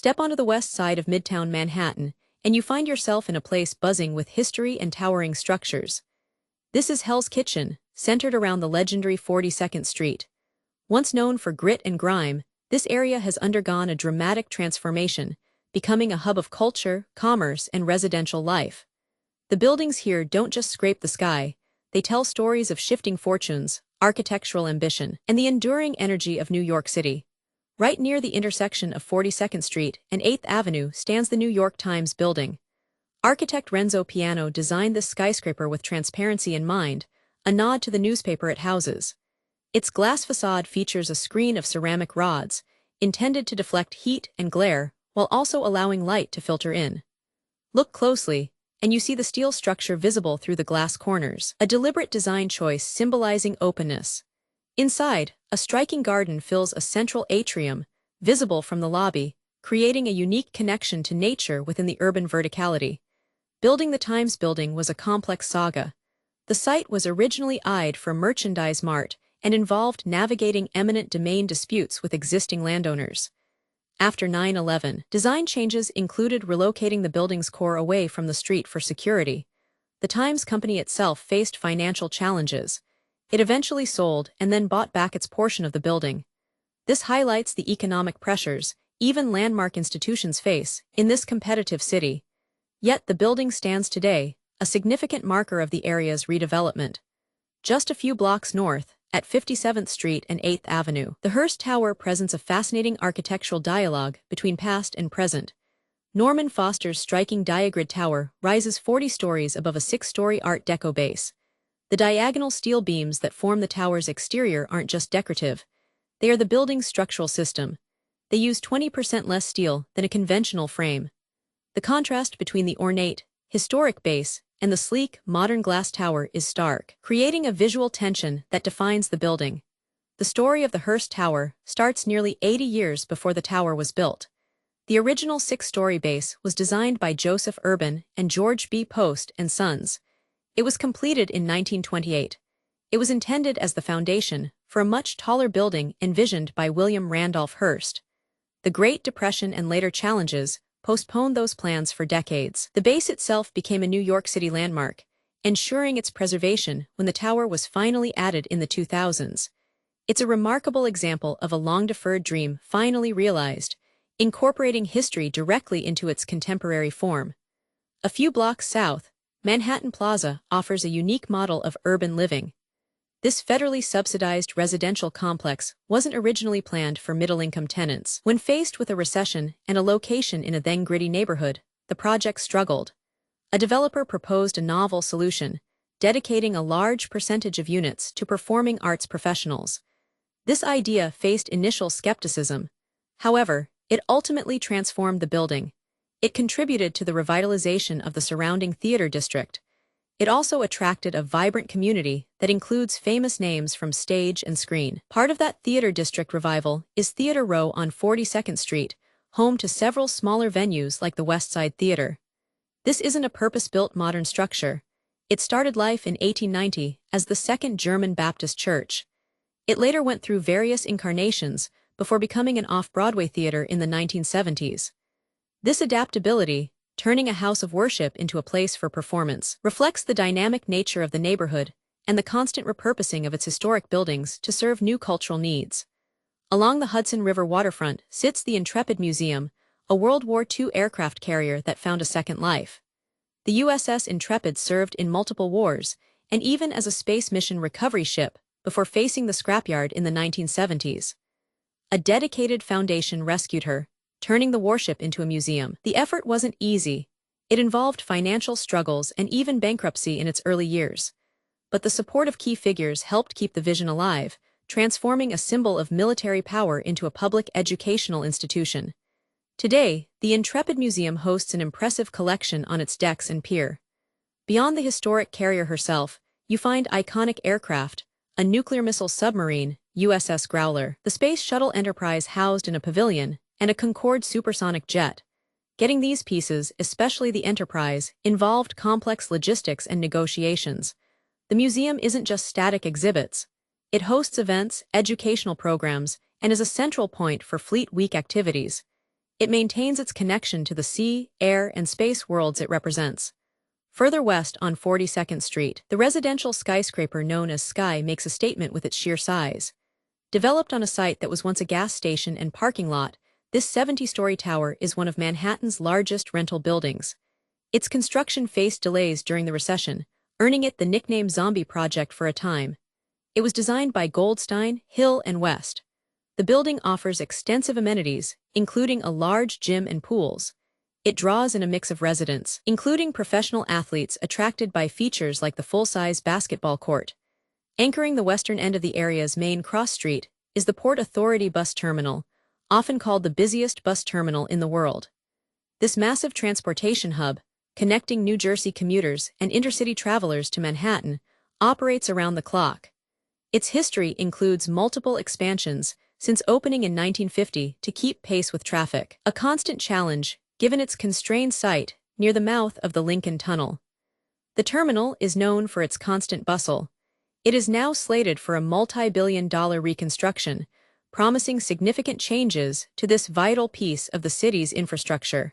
Step onto the west side of Midtown Manhattan, and you find yourself in a place buzzing with history and towering structures. This is Hell's Kitchen, centered around the legendary 42nd Street. Once known for grit and grime, this area has undergone a dramatic transformation, becoming a hub of culture, commerce, and residential life. The buildings here don't just scrape the sky, they tell stories of shifting fortunes, architectural ambition, and the enduring energy of New York City. Right near the intersection of 42nd Street and 8th Avenue stands the New York Times building. Architect Renzo Piano designed this skyscraper with transparency in mind, a nod to the newspaper it houses. Its glass facade features a screen of ceramic rods, intended to deflect heat and glare, while also allowing light to filter in. Look closely, and you see the steel structure visible through the glass corners, a deliberate design choice symbolizing openness. Inside, a striking garden fills a central atrium, visible from the lobby, creating a unique connection to nature within the urban verticality. Building the Times building was a complex saga. The site was originally eyed for a merchandise mart and involved navigating eminent domain disputes with existing landowners. After 9/11, design changes included relocating the building's core away from the street for security. The Times Company itself faced financial challenges. It eventually sold and then bought back its portion of the building. This highlights the economic pressures even landmark institutions face in this competitive city. Yet the building stands today, a significant marker of the area's redevelopment. Just a few blocks north, at 57th Street and 8th Avenue, the Hearst Tower presents a fascinating architectural dialogue between past and present. Norman Foster's striking Diagrid Tower rises 40 stories above a 6-story Art Deco base. The diagonal steel beams that form the tower's exterior aren't just decorative. They are the building's structural system. They use 20% less steel than a conventional frame. The contrast between the ornate, historic base and the sleek, modern glass tower is stark, creating a visual tension that defines the building. The story of the Hearst Tower starts nearly 80 years before the tower was built. The original 6-story base was designed by Joseph Urban and George B. Post and Sons. It was completed in 1928. It was intended as the foundation for a much taller building envisioned by William Randolph Hearst. The Great Depression and later challenges postponed those plans for decades. The base itself became a New York City landmark, ensuring its preservation when the tower was finally added in the 2000s. It's a remarkable example of a long-deferred dream finally realized, incorporating history directly into its contemporary form. A few blocks south, Manhattan Plaza offers a unique model of urban living. This federally subsidized residential complex wasn't originally planned for middle-income tenants. When faced with a recession and a location in a then-gritty neighborhood, the project struggled. A developer proposed a novel solution, dedicating a large percentage of units to performing arts professionals. This idea faced initial skepticism. However, it ultimately transformed the building. It contributed to the revitalization of the surrounding theater district. It also attracted a vibrant community that includes famous names from stage and screen. Part of that theater district revival is Theater Row on 42nd Street, home to several smaller venues like the West Side Theater. This isn't a purpose-built modern structure. It started life in 1890 as the Second German Baptist Church. It later went through various incarnations before becoming an off-Broadway theater in the 1970s. This adaptability, turning a house of worship into a place for performance, reflects the dynamic nature of the neighborhood and the constant repurposing of its historic buildings to serve new cultural needs. Along the Hudson River waterfront sits the Intrepid Museum, a World War II aircraft carrier that found a second life. The USS Intrepid served in multiple wars, and even as a space mission recovery ship, before facing the scrapyard in the 1970s. A dedicated foundation rescued her, turning the warship into a museum. The effort wasn't easy. It involved financial struggles and even bankruptcy in its early years. But the support of key figures helped keep the vision alive, transforming a symbol of military power into a public educational institution. Today, the Intrepid Museum hosts an impressive collection on its decks and pier. Beyond the historic carrier herself, you find iconic aircraft, a nuclear missile submarine, USS Growler, the Space Shuttle Enterprise housed in a pavilion, and a Concorde supersonic jet. Getting these pieces, especially the Enterprise, involved complex logistics and negotiations. The museum isn't just static exhibits. It hosts events, educational programs, and is a central point for Fleet Week activities. It maintains its connection to the sea, air, and space worlds it represents. Further west on 42nd Street, the residential skyscraper known as Sky makes a statement with its sheer size. Developed on a site that was once a gas station and parking lot, this 70-story tower is one of Manhattan's largest rental buildings. Its construction faced delays during the recession, earning it the nickname Zombie Project for a time. It was designed by Goldstein, Hill, and West. The building offers extensive amenities, including a large gym and pools. It draws in a mix of residents, including professional athletes attracted by features like the full-size basketball court. Anchoring the western end of the area's main cross street is the Port Authority Bus Terminal, often called the busiest bus terminal in the world. This massive transportation hub, connecting New Jersey commuters and intercity travelers to Manhattan, operates around the clock. Its history includes multiple expansions since opening in 1950 to keep pace with traffic, a constant challenge given its constrained site near the mouth of the Lincoln Tunnel. The terminal is known for its constant bustle. It is now slated for a multi-billion-dollar reconstruction, promising significant changes to this vital piece of the city's infrastructure.